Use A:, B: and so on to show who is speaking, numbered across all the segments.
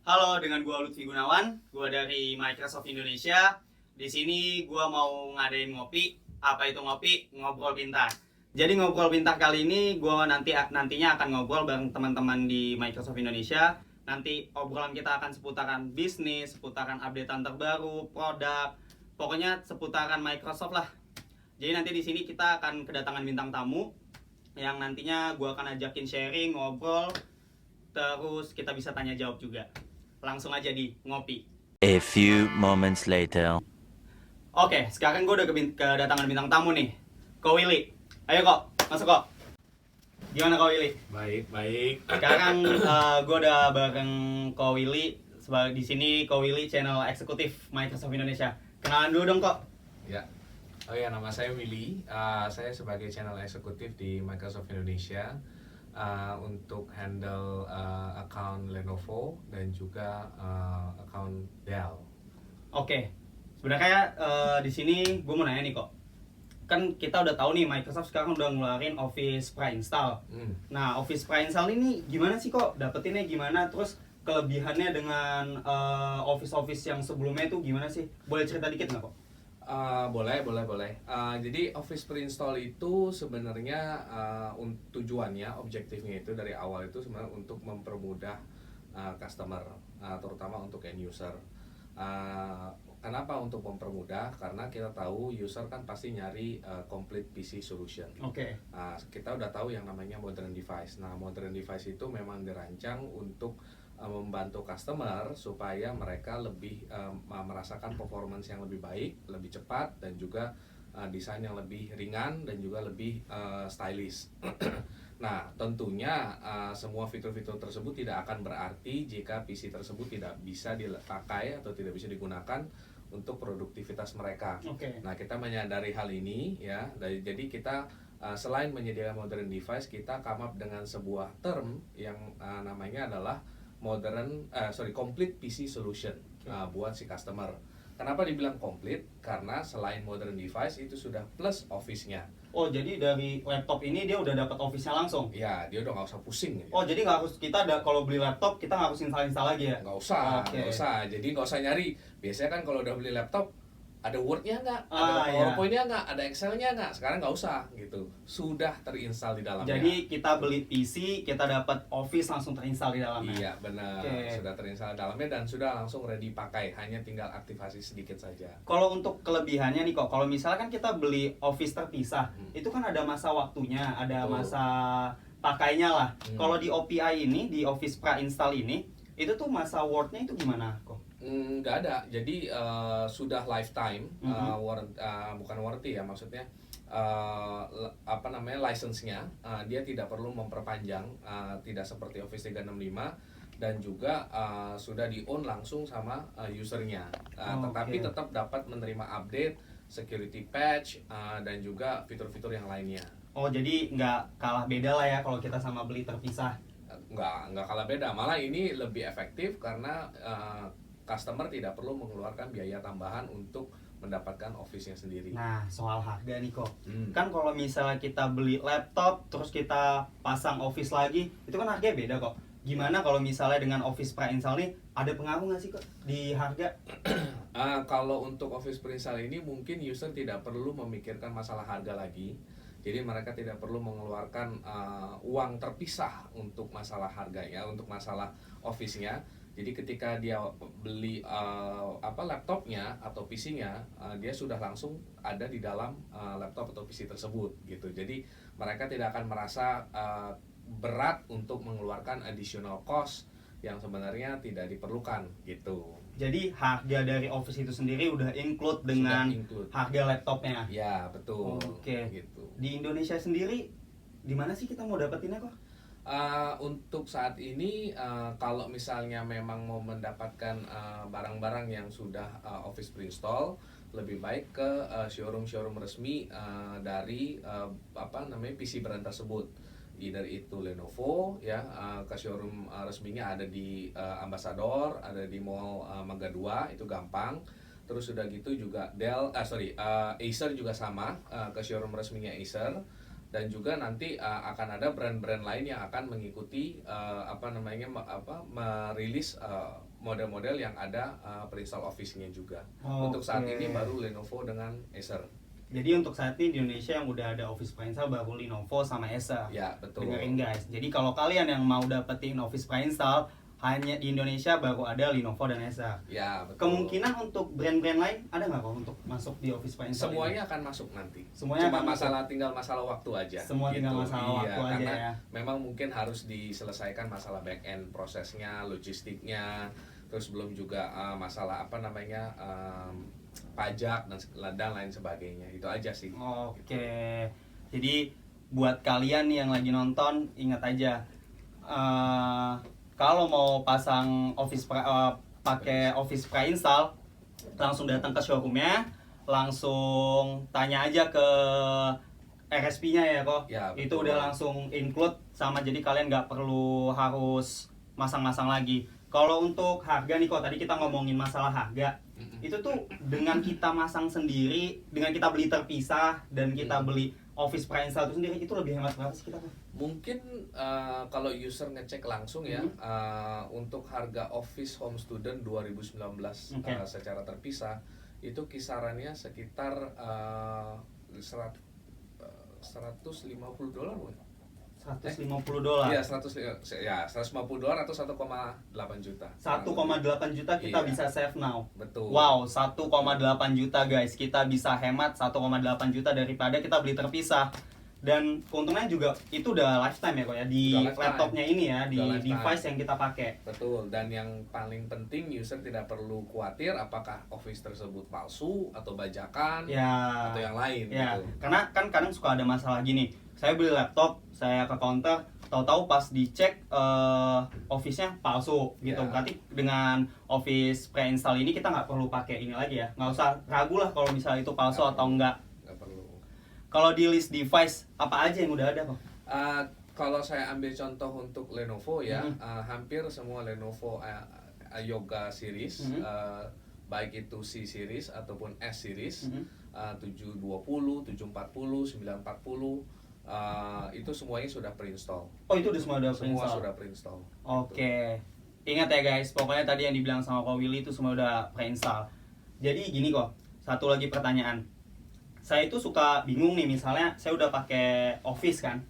A: Halo, dengan gua Lutfi Gunawan, gua dari Microsoft Indonesia. Di sini gua mau ngadain ngopi. Apa itu ngopi? Ngobrol pintar. Jadi ngobrol pintar kali ini gua nantinya akan ngobrol bareng teman-teman di Microsoft Indonesia. Nanti obrolan kita akan seputaran bisnis, seputaran updatean terbaru, produk, pokoknya seputaran Microsoft lah. Jadi nanti di sini kita akan kedatangan bintang tamu yang nantinya gua akan ajakin sharing, ngobrol, terus kita bisa tanya jawab juga. Langsung aja di ngopi.
B: A few moments later.
A: Oke, sekarang gue udah kedatangan bintang tamu nih. Ko Willy. Ayo kok, masuk kok. Gimana Ko Willy?
C: Baik, baik.
A: Sekarang gue udah bareng Ko Willy. Di sini Ko Willy channel eksekutif Microsoft Indonesia. Kenalan dulu dong kok.
C: Ya. Oh ya, nama saya Willy. Saya sebagai channel eksekutif di Microsoft Indonesia untuk handle account Lenovo dan juga account Dell.
A: Oke, sebenarnya di sini gue mau nanya nih kok. Kan kita udah tahu nih Microsoft sekarang udah ngeluarin Office pre-install. Nah, Office pre-install ini gimana sih kok? Dapetinnya gimana? Terus kelebihannya dengan Office yang sebelumnya itu gimana sih? Boleh cerita dikit nggak kok?
C: Boleh. Jadi Office pre-install itu sebenarnya tujuannya, objektifnya itu dari awal itu sebenarnya untuk mempermudah customer, terutama untuk end user. Kenapa untuk mempermudah? Karena kita tahu user kan pasti nyari complete PC solution.
A: Oke.
C: Kita udah tahu yang namanya modern device. Nah, modern device itu memang dirancang untuk membantu customer supaya mereka lebih merasakan performance yang lebih baik, lebih cepat, dan juga desain yang lebih ringan dan juga lebih stylish. Nah, tentunya semua fitur-fitur tersebut tidak akan berarti jika PC tersebut tidak bisa dipakai atau tidak bisa digunakan untuk produktivitas mereka.
A: Oke.
C: Nah, kita menyadari hal ini ya. Jadi kita selain menyediakan modern device, kita come up dengan sebuah term yang namanya adalah complete PC solution buat si customer. Kenapa dibilang complete? Karena selain modern device itu sudah plus Office-nya.
A: Oh, jadi dari laptop ini dia udah dapat Office-nya langsung?
C: Ya, dia udah nggak usah pusing.
A: Oh, jadi nggak harus kalau beli laptop kita nggak harus install lagi ya?
C: Nggak usah,
A: Oke.
C: nggak usah. Jadi nggak usah nyari. Biasanya kan kalau udah beli laptop, ada Word-nya nggak,
A: Iya.
C: ada PowerPoint-nya nggak, ada Excel-nya nggak. Sekarang nggak usah gitu. Sudah terinstall di dalamnya.
A: Jadi kita beli PC, kita dapat Office langsung terinstall di dalamnya.
C: Iya, benar.
A: Oke.
C: Sudah terinstall di dalamnya dan sudah langsung ready pakai. Hanya tinggal aktivasi sedikit saja.
A: Kalau untuk kelebihannya nih kok, kalau misalkan kita beli Office terpisah, itu kan ada masa waktunya, ada
C: Betul.
A: masa pakainya lah. Kalau di OPI ini, di Office pre-install ini, itu tuh masa Word-nya itu gimana kok?
C: Nggak ada. Jadi sudah lifetime, bukan warranty ya, maksudnya license-nya dia tidak perlu memperpanjang, tidak seperti Office 365, dan juga sudah di-own langsung sama usernya. Tetapi tetap dapat menerima update, security patch, dan juga fitur-fitur yang lainnya.
A: Oh, jadi nggak kalah beda lah ya kalau kita sama beli terpisah.
C: Nggak kalah beda, malah ini lebih efektif karena customer tidak perlu mengeluarkan biaya tambahan untuk mendapatkan Office-nya sendiri.
A: Nah, soal harga nih kok.
C: Hmm.
A: Kan kalau misalnya kita beli laptop, terus kita pasang Office lagi, itu kan harganya beda kok. Gimana kalau misalnya dengan Office pre-install nih, ada pengaruh nggak sih kok di harga?
C: Kalau untuk Office pre-install ini mungkin user tidak perlu memikirkan masalah harga lagi. Jadi mereka tidak perlu mengeluarkan uang terpisah untuk masalah harganya, untuk masalah Office-nya. Jadi ketika dia beli laptopnya atau PC-nya, dia sudah langsung ada di dalam laptop atau PC tersebut gitu. Jadi mereka tidak akan merasa berat untuk mengeluarkan additional cost yang sebenarnya tidak diperlukan gitu.
A: Jadi harga dari Office itu sendiri udah include dengan harga laptopnya.
C: Ya, betul.
A: Oke.
C: Gitu.
A: Di Indonesia sendiri, di mana sih kita mau dapetinnya kok?
C: Untuk saat ini kalau misalnya memang mau mendapatkan barang-barang yang sudah Office pre-install, lebih baik ke showroom resmi dari PC brand tersebut. Either itu Lenovo ya, ke showroom resminya ada di Ambassador, ada di Mall Mangga 2, itu gampang. Terus sudah gitu juga Acer juga sama, ke showroom resminya Acer. dan juga nanti akan ada brand-brand lain yang akan mengikuti merilis model-model yang ada pre-install Office-nya juga. Untuk saat
A: Oke.
C: ini baru Lenovo dengan Acer.
A: Jadi untuk saat ini di Indonesia yang udah ada Office pre-install baru Lenovo sama Acer.
C: Ya, betul.
A: Dengerin guys. Jadi kalau kalian yang mau dapetin Office pre-install hanya di Indonesia baru ada Lenovo dan Acer.
C: Ya, betul.
A: Kemungkinan untuk brand-brand lain ada nggak kok untuk masuk di Office pre-install?
C: Semuanya akan masuk nanti.
A: Semuanya
C: Cuma
A: akan masuk.
C: tinggal masalah waktu aja.
A: Semua tinggal masalah waktu aja
C: karena
A: ya.
C: memang mungkin harus diselesaikan masalah back end prosesnya, logistiknya, terus belum juga masalah pajak dan lain sebagainya. Itu aja sih.
A: Oke. Jadi buat kalian nih yang lagi nonton ingat aja kalau mau pasang pakai Office pre-install langsung datang ke showroomnya, langsung tanya aja ke RSP-nya ya kok.
C: Ya,
A: Itu
C: betul.
A: udah langsung include sama, jadi kalian nggak perlu harus masang-masang lagi. Kalau untuk harga nih kok, tadi kita ngomongin masalah harga. Itu tuh dengan kita masang sendiri, dengan kita beli terpisah dan kita beli Office pre-install itu sendiri, itu lebih hemat berapa sih kita?
C: Mungkin kalau user ngecek langsung ya, untuk harga Office Home Student 2019
A: Oke.
C: secara terpisah itu kisarannya sekitar $150 bukan?
A: $150.
C: Iya, $150 atau 1,8 juta.
A: 1,8 juta kita
C: Iya.
A: bisa save now.
C: Betul.
A: Wow, 1,8 juta guys. Kita bisa hemat 1,8 juta daripada kita beli terpisah. Dan keuntungannya juga itu udah lifetime ya kok ya di
C: Udah lifetime.
A: laptopnya ini ya, di
C: Udah lifetime.
A: device yang kita pakai.
C: Betul, dan yang paling penting user tidak perlu khawatir apakah Office tersebut palsu atau bajakan
A: Ya.
C: atau yang lain
A: Ya,
C: gitu.
A: karena kan kadang suka ada masalah gini. Saya beli laptop, saya ke counter, tahu-tahu pas dicek Office-nya palsu gitu.
C: Ya.
A: Berarti dengan Office pre-install ini kita nggak perlu pakai ini lagi ya. Nggak usah ragu lah kalau misalnya itu palsu
C: Nggak
A: atau
C: perlu.
A: enggak.
C: Nggak perlu.
A: Kalau di list device apa aja yang udah ada kok?
C: Kalau saya ambil contoh untuk Lenovo ya,
A: Mhm.
C: hampir semua Lenovo Yoga series,
A: Mhm.
C: baik itu C series ataupun S series,
A: Mhm.
C: 720, 740, 940, itu semuanya sudah pre-install.
A: Oh itu udah semua udah
C: Semua
A: pre-install?
C: sudah pre-install.
A: Oke. Ingat ya guys, pokoknya tadi yang dibilang sama Ko Willy itu semua udah pre-install. Jadi gini kok, satu lagi pertanyaan. Saya itu suka bingung nih, misalnya saya udah pakai Office kan,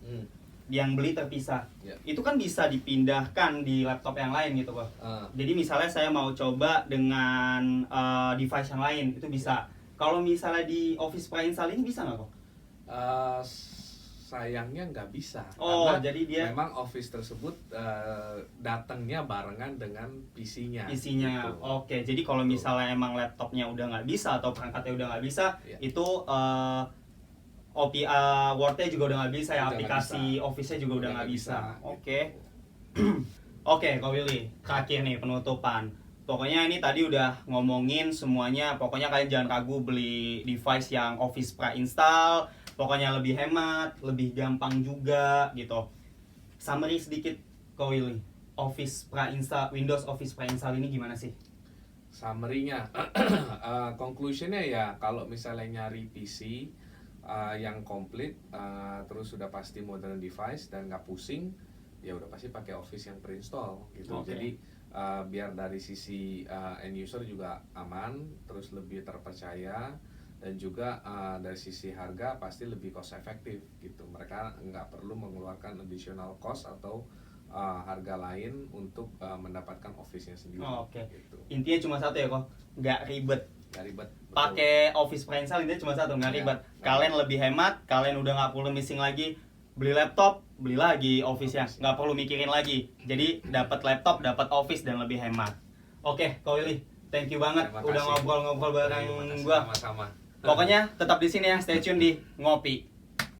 A: yang beli terpisah.
C: Ya.
A: Itu kan bisa dipindahkan di laptop yang lain gitu kok. Jadi misalnya saya mau coba dengan device yang lain, itu bisa. Kalau misalnya di Office pre-install ini bisa nggak kok?
C: Sayangnya nggak bisa.
A: Oh,
C: karena
A: jadi dia
C: memang Office tersebut datangnya barengan dengan PC-nya.
A: isinya.
C: gitu.
A: Oke, jadi kalau misalnya emang laptopnya udah nggak bisa atau perangkatnya udah nggak bisa,
C: Iya.
A: itu Word-nya juga udah nggak bisa ya,
C: Udah nggak
A: aplikasi
C: bisa.
A: Office-nya juga udah nggak bisa.
C: gitu.
A: Oke. Oke, Ko Willy, terakhir nih penutupan. Pokoknya ini tadi udah ngomongin semuanya. Pokoknya kalian jangan ragu beli device yang Office pre-install. Pokoknya lebih hemat, lebih gampang juga gitu. Summary sedikit, Ko Willy. Office pre-install, Windows Office pre-install ini gimana sih?
C: Summary-nya, conclusion-nya ya kalau misalnya nyari PC yang komplit, terus sudah pasti modern device dan nggak pusing, ya udah pasti pakai Office yang pre-install gitu.
A: Oke.
C: Jadi biar dari sisi end user juga aman, terus lebih terpercaya, dan juga dari sisi harga pasti lebih cost efektif gitu. Mereka nggak perlu mengeluarkan additional cost atau harga lain untuk mendapatkan Office-nya sendiri.
A: Oke.
C: Gitu.
A: Intinya cuma satu ya kok, nggak ribet.
C: Nggak ribet. betul.
A: Pakai Office pre-install intinya cuma satu, nggak
C: Ya,
A: ribet.
C: nggak
A: Kalian lebih hemat, kalian udah nggak perlu missing lagi. Beli laptop, beli lagi Office-nya, nggak perlu mikirin lagi. Jadi dapat laptop, dapat Office dan lebih hemat. Oke, Ko Willy, thank you banget
C: Terima
A: udah
C: kasih.
A: ngobrol-ngobrol bareng
C: Terima kasih,
A: gua.
C: sama-sama.
A: Pokoknya tetap di sini ya, stay tune di Ngopi.